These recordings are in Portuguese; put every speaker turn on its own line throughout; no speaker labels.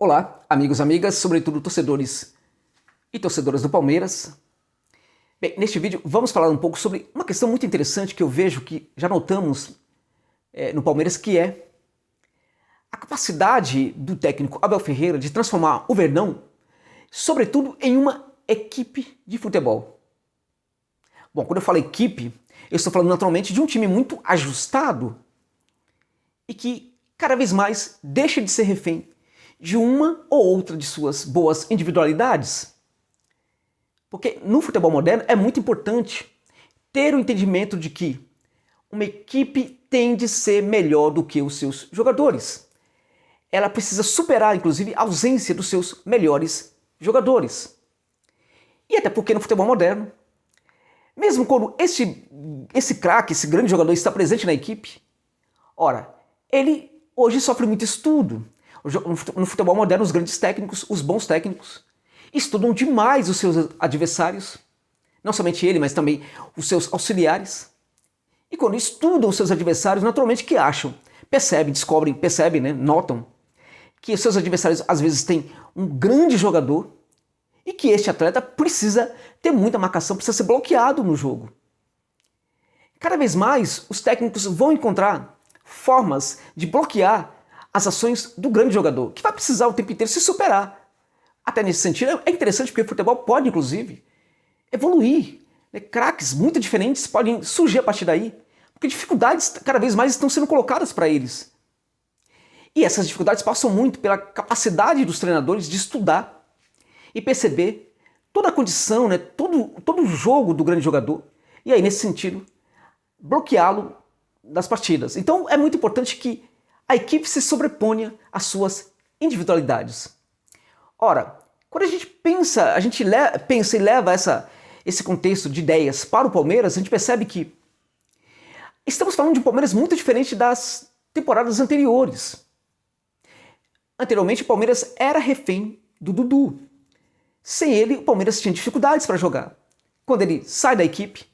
Olá, amigos, amigas, sobretudo torcedores e torcedoras do Palmeiras. Bem, neste vídeo vamos falar um pouco sobre uma questão muito interessante que eu vejo que já notamos no Palmeiras, que é a capacidade do técnico Abel Ferreira de transformar o Verdão, sobretudo, em uma equipe de futebol. Bom, quando eu falo equipe, eu estou falando naturalmente de um time muito ajustado e que cada vez mais deixa de ser refém de uma ou outra de suas boas individualidades. Porque no futebol moderno é muito importante ter o entendimento de que uma equipe tem de ser melhor do que os seus jogadores. Ela precisa superar, inclusive, a ausência dos seus melhores jogadores. E até porque no futebol moderno, mesmo quando esse craque, esse grande jogador está presente na equipe, ora, ele hoje sofre muito estudo. No futebol moderno, os grandes técnicos, os bons técnicos, estudam demais os seus adversários, não somente ele, mas também os seus auxiliares. E quando estudam os seus adversários, naturalmente que acham, notam que os seus adversários às vezes têm um grande jogador e que este atleta precisa ter muita marcação, precisa ser bloqueado no jogo. Cada vez mais os técnicos vão encontrar formas de bloquear as ações do grande jogador, que vai precisar o tempo inteiro se superar. Até nesse sentido, é interessante porque o futebol pode, inclusive, evoluir. Craques muito diferentes podem surgir a partir daí, porque dificuldades cada vez mais estão sendo colocadas para eles. E essas dificuldades passam muito pela capacidade dos treinadores de estudar e perceber toda a condição, todo o jogo do grande jogador, e aí, nesse sentido, bloqueá-lo das partidas. Então é muito importante que a equipe se sobreponha às suas individualidades. Ora, quando a gente pensa e leva esse contexto de ideias para o Palmeiras, a gente percebe que estamos falando de um Palmeiras muito diferente das temporadas anteriores. Anteriormente, o Palmeiras era refém do Dudu. Sem ele, o Palmeiras tinha dificuldades para jogar. Quando ele sai da equipe,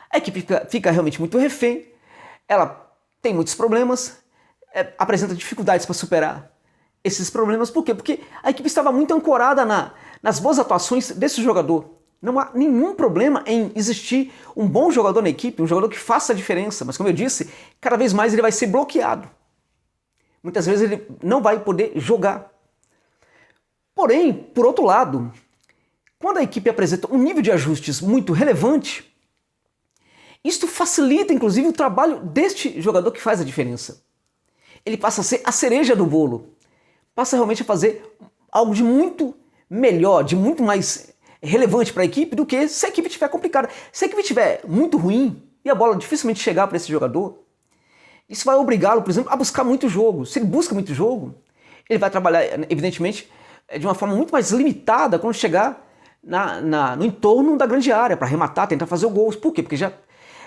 a equipe fica realmente muito refém, ela tem muitos problemas, apresenta dificuldades para superar esses problemas. Por quê? Porque a equipe estava muito ancorada nas boas atuações desse jogador. Não há nenhum problema em existir um bom jogador na equipe, um jogador que faça a diferença, mas como eu disse, cada vez mais ele vai ser bloqueado. Muitas vezes ele não vai poder jogar. Porém, por outro lado, quando a equipe apresenta um nível de ajustes muito relevante, isto facilita, inclusive, o trabalho deste jogador que faz a diferença. Ele passa a ser a cereja do bolo. Passa realmente a fazer algo de muito melhor, de muito mais relevante para a equipe do que se a equipe estiver complicada. Se a equipe estiver muito ruim e a bola dificilmente chegar para esse jogador, isso vai obrigá-lo, por exemplo, a buscar muito jogo. Se ele busca muito jogo, ele vai trabalhar, evidentemente, de uma forma muito mais limitada quando chegar no entorno da grande área, para arrematar, tentar fazer o gol. Por quê? Porque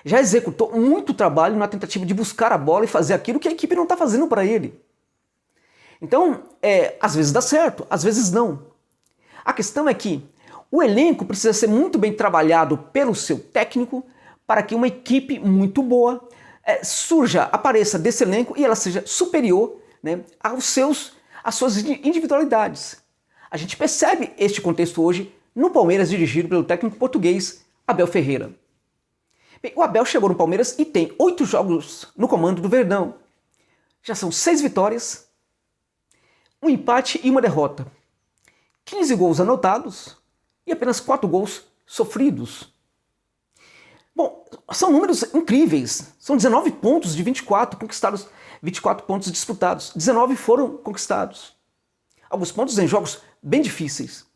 já executou muito trabalho na tentativa de buscar a bola e fazer aquilo que a equipe não está fazendo para ele. Então, às vezes dá certo, às vezes não. A questão é que o elenco precisa ser muito bem trabalhado pelo seu técnico para que uma equipe muito boa apareça desse elenco e ela seja superior, às suas individualidades. A gente percebe este contexto hoje no Palmeiras, dirigido pelo técnico português Abel Ferreira. Bem, o Abel chegou no Palmeiras e tem 8 jogos no comando do Verdão. Já são 6 vitórias, um empate e uma derrota. 15 gols anotados e apenas 4 gols sofridos. Bom, são números incríveis. São 19 pontos de 24 conquistados, 24 pontos disputados. 19 foram conquistados. Alguns pontos em jogos bem difíceis.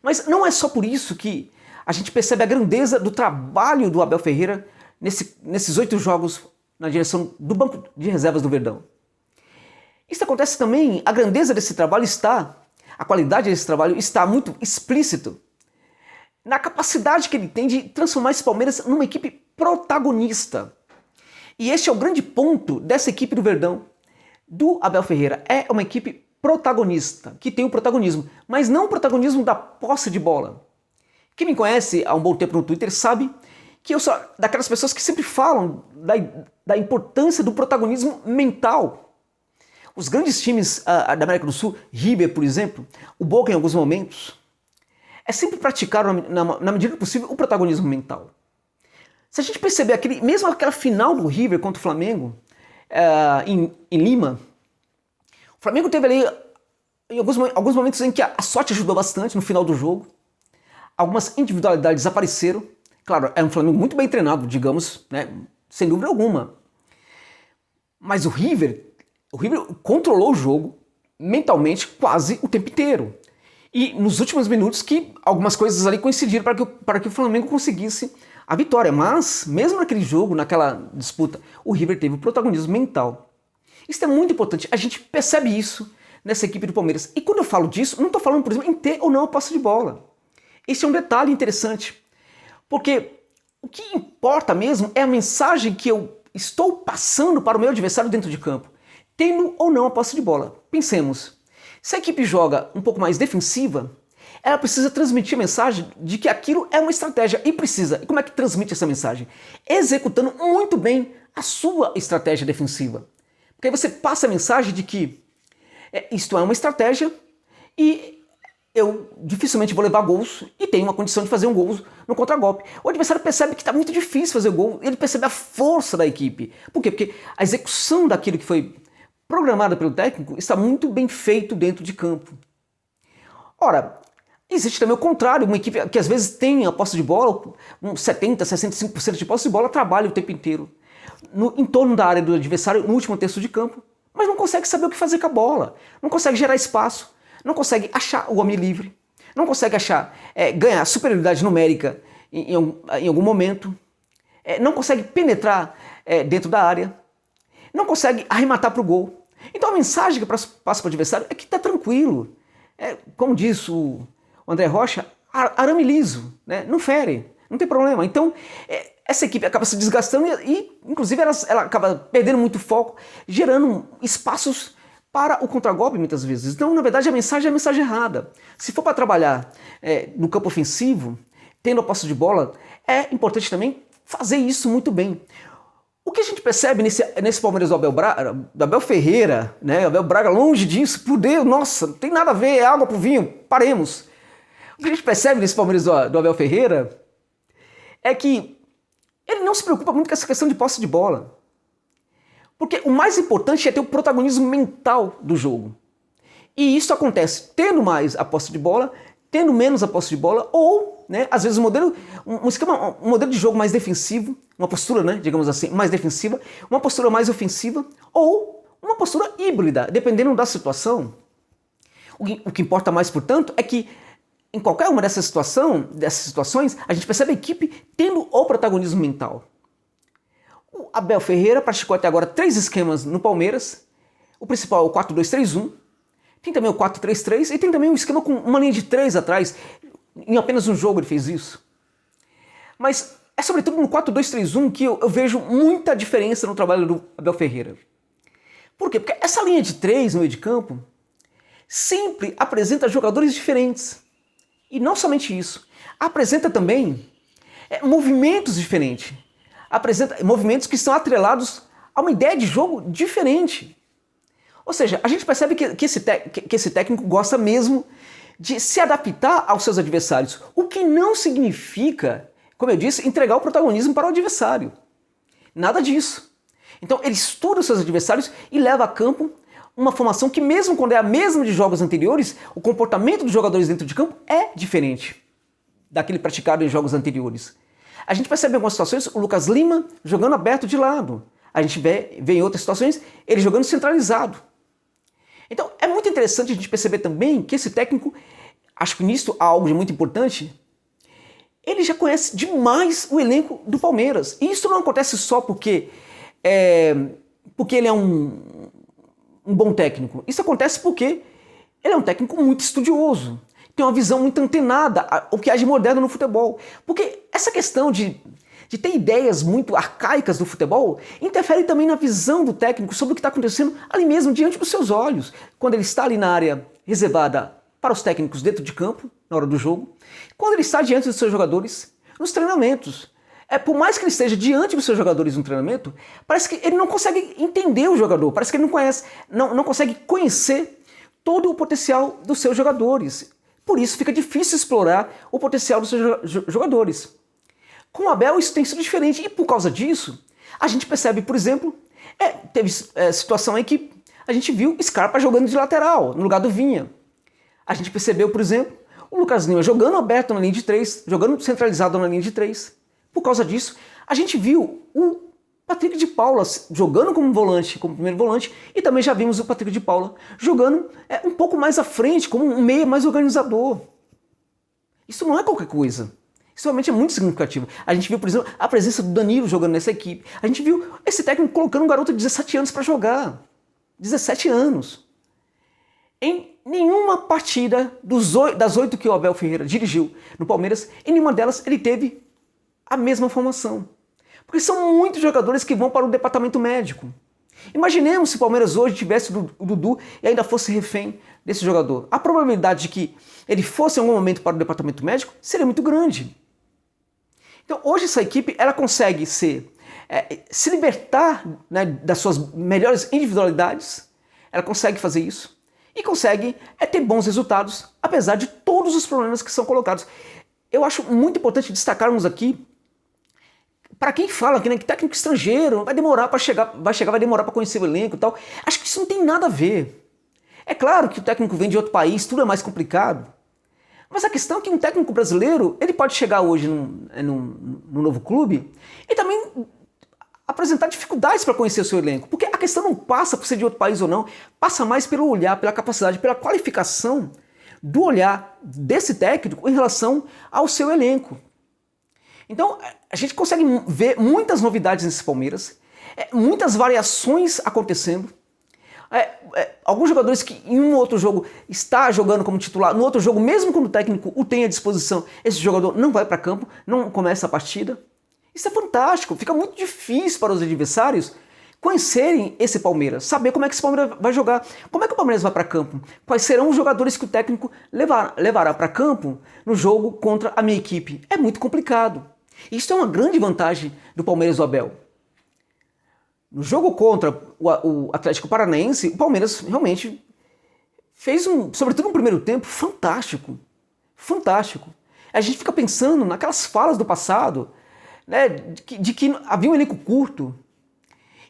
Mas não é só por isso que a gente percebe a grandeza do trabalho do Abel Ferreira nesses 8 jogos na direção do banco de reservas do Verdão. Isso acontece também, a grandeza desse trabalho a qualidade desse trabalho está muito explícito na capacidade que ele tem de transformar esse Palmeiras numa equipe protagonista. E este é o grande ponto dessa equipe do Verdão, do Abel Ferreira. É uma equipe protagonista, que tem o protagonismo, mas não o protagonismo da posse de bola. Quem me conhece há um bom tempo no Twitter sabe que eu sou daquelas pessoas que sempre falam da importância do protagonismo mental. Os grandes times da América do Sul, River, por exemplo, o Boca em alguns momentos, sempre praticaram, na medida do possível, o protagonismo mental. Se a gente perceber mesmo aquela final do River contra o Flamengo, em Lima, o Flamengo teve ali em alguns momentos em que a sorte ajudou bastante no final do jogo. Algumas individualidades apareceram. Claro, é um Flamengo muito bem treinado, digamos, né, sem dúvida alguma. Mas o River controlou o jogo mentalmente quase o tempo inteiro. E nos últimos minutos que algumas coisas ali coincidiram para que o Flamengo conseguisse a vitória. Mas, mesmo naquele jogo, naquela disputa, o River teve o protagonismo mental. Isso é muito importante. A gente percebe isso nessa equipe do Palmeiras. E quando eu falo disso, não estou falando, por exemplo, em ter ou não a posse de bola. Esse é um detalhe interessante. Porque o que importa mesmo é a mensagem que eu estou passando para o meu adversário dentro de campo, tendo ou não a posse de bola. Pensemos, se a equipe joga um pouco mais defensiva, ela precisa transmitir a mensagem de que aquilo é uma estratégia e precisa. E como é que transmite essa mensagem? Executando muito bem a sua estratégia defensiva. Porque aí você passa a mensagem de que isto é uma estratégia e eu dificilmente vou levar gols e tenho uma condição de fazer um gol no contragolpe. O adversário percebe que está muito difícil fazer gol, ele percebe a força da equipe. Por quê? Porque a execução daquilo que foi programada pelo técnico está muito bem feito dentro de campo. Ora, existe também o contrário, uma equipe que às vezes tem a posse de bola, uns 70%, 65% de posse de bola, trabalha o tempo inteiro em torno da área do adversário, no último terço de campo, mas não consegue saber o que fazer com a bola, não consegue gerar espaço, não consegue achar o homem livre, não consegue ganhar superioridade numérica em algum momento, não consegue penetrar dentro da área, não consegue arrematar para o gol. Então a mensagem que passa para o adversário é que está tranquilo. Como diz o André Rocha, arame liso, né? Não fere, não tem problema. Então essa equipe acaba se desgastando e inclusive, ela acaba perdendo muito foco, gerando espaços para o contragolpe muitas vezes. Então, na verdade, a mensagem é a mensagem errada. Se for para trabalhar no campo ofensivo, tendo a posse de bola, é importante também fazer isso muito bem. O que a gente percebe nesse Palmeiras do Abel Ferreira, né? Abel Braga, longe disso, por Deus, nossa, não tem nada a ver, é água pro vinho, paremos. O que a gente percebe nesse Palmeiras do Abel Ferreira é que ele não se preocupa muito com essa questão de posse de bola. Porque o mais importante é ter o protagonismo mental do jogo. E isso acontece tendo mais a posse de bola, tendo menos a posse de bola, ou, né, às vezes um modelo de jogo mais defensivo, uma postura, né, digamos assim, mais defensiva, uma postura mais ofensiva, ou uma postura híbrida, dependendo da situação. O que importa mais, portanto, é que em qualquer uma dessas situações, a gente percebe a equipe tendo o protagonismo mental. O Abel Ferreira praticou até agora 3 esquemas no Palmeiras. O principal é o 4-2-3-1, tem também o 4-3-3 e tem também um esquema com uma linha de 3 atrás. Em apenas um jogo ele fez isso. Mas é sobretudo no 4-2-3-1 que eu vejo muita diferença no trabalho do Abel Ferreira. Por quê? Porque essa linha de 3 no meio de campo sempre apresenta jogadores diferentes. E não somente isso, apresenta também movimentos diferentes. Apresenta movimentos que estão atrelados a uma ideia de jogo diferente. Ou seja, a gente percebe que esse técnico gosta mesmo de se adaptar aos seus adversários, o que não significa, como eu disse, entregar o protagonismo para o adversário. Nada disso. Então ele estuda os seus adversários e leva a campo uma formação que, mesmo quando é a mesma de jogos anteriores, o comportamento dos jogadores dentro de campo é diferente daquele praticado em jogos anteriores. A gente percebe em algumas situações o Lucas Lima jogando aberto de lado. A gente vê em outras situações ele jogando centralizado. Então é muito interessante a gente perceber também que esse técnico, acho que nisso há algo de muito importante, ele já conhece demais o elenco do Palmeiras. E isso não acontece só porque ele é um bom técnico. Isso acontece porque ele é um técnico muito estudioso. Tem uma visão muito antenada ao que há de moderno no futebol. Porque essa questão de ter ideias muito arcaicas do futebol interfere também na visão do técnico sobre o que está acontecendo ali mesmo, diante dos seus olhos. Quando ele está ali na área reservada para os técnicos dentro de campo, na hora do jogo. Quando ele está diante dos seus jogadores, nos treinamentos. Por mais que ele esteja diante dos seus jogadores no treinamento, parece que ele não consegue entender o jogador, parece que ele não consegue conhecer todo o potencial dos seus jogadores. Por isso fica difícil explorar o potencial dos seus jogadores. Com o Abel isso tem sido diferente e por causa disso, a gente percebe, por exemplo, teve situação aí que a gente viu Scarpa jogando de lateral, no lugar do Vinha. A gente percebeu, por exemplo, o Lucas Lima jogando aberto na linha de 3, jogando centralizado na linha de 3. Por causa disso, a gente viu o Patrick de Paula jogando como volante, como primeiro volante, e também já vimos o Patrick de Paula jogando um pouco mais à frente, como um meia mais organizador. Isso não é qualquer coisa. Isso realmente é muito significativo. A gente viu, por exemplo, a presença do Danilo jogando nessa equipe. A gente viu esse técnico colocando um garoto de 17 anos para jogar. 17 anos. Em nenhuma partida das 8 que o Abel Ferreira dirigiu no Palmeiras, em nenhuma delas ele teve a mesma formação. Porque são muitos jogadores que vão para o departamento médico. Imaginemos se o Palmeiras hoje tivesse o Dudu e ainda fosse refém desse jogador. A probabilidade de que ele fosse em algum momento para o departamento médico seria muito grande. Então hoje essa equipe ela consegue se libertar, né, das suas melhores individualidades, ela consegue fazer isso e consegue ter bons resultados, apesar de todos os problemas que são colocados. Eu acho muito importante destacarmos aqui, para quem fala que, né, que técnico estrangeiro vai demorar para chegar, vai demorar para conhecer o elenco e tal, acho que isso não tem nada a ver. É claro que o técnico vem de outro país, tudo é mais complicado, mas a questão é que um técnico brasileiro ele pode chegar hoje num novo clube e também apresentar dificuldades para conhecer o seu elenco, porque a questão não passa por ser de outro país ou não, passa mais pelo olhar, pela capacidade, pela qualificação do olhar desse técnico em relação ao seu elenco. Então, a gente consegue ver muitas novidades nesse Palmeiras, muitas variações acontecendo. Alguns jogadores que em um outro jogo está jogando como titular, no outro jogo, mesmo quando o técnico o tem à disposição, esse jogador não vai para campo, não começa a partida. Isso é fantástico, fica muito difícil para os adversários conhecerem esse Palmeiras, saber como é que esse Palmeiras vai jogar, como é que o Palmeiras vai para campo, quais serão os jogadores que o técnico levará para campo no jogo contra a minha equipe. É muito complicado. Isso é uma grande vantagem do Palmeiras do Abel. No jogo contra o Atlético Paranaense, o Palmeiras realmente fez sobretudo no primeiro tempo, fantástico. Fantástico. A gente fica pensando naquelas falas do passado, né, de que havia um elenco curto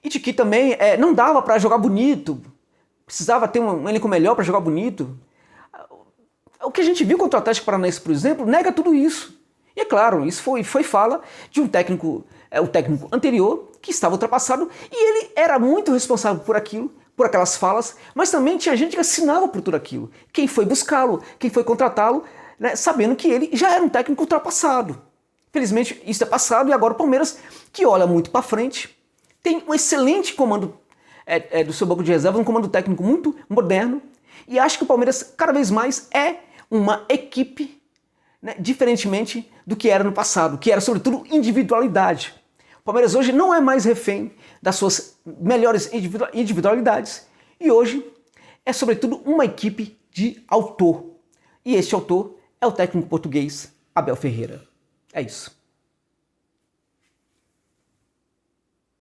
e de que também não dava para jogar bonito, precisava ter um elenco melhor para jogar bonito. O que a gente viu contra o Atlético Paranaense, por exemplo, nega tudo isso. E é claro, isso foi fala de um técnico, o técnico anterior, que estava ultrapassado, e ele era muito responsável por aquilo, por aquelas falas, mas também tinha gente que assinava por tudo aquilo. Quem foi buscá-lo, quem foi contratá-lo, né, sabendo que ele já era um técnico ultrapassado. Felizmente isso é passado e agora o Palmeiras, que olha muito para frente, tem um excelente comando do seu banco de reserva, um comando técnico muito moderno, e acho que o Palmeiras cada vez mais é uma equipe, né, diferentemente do que era no passado, que era sobretudo individualidade. O Palmeiras hoje não é mais refém das suas melhores individualidades e hoje é sobretudo uma equipe de autor. E este autor é o técnico português Abel Ferreira. É isso.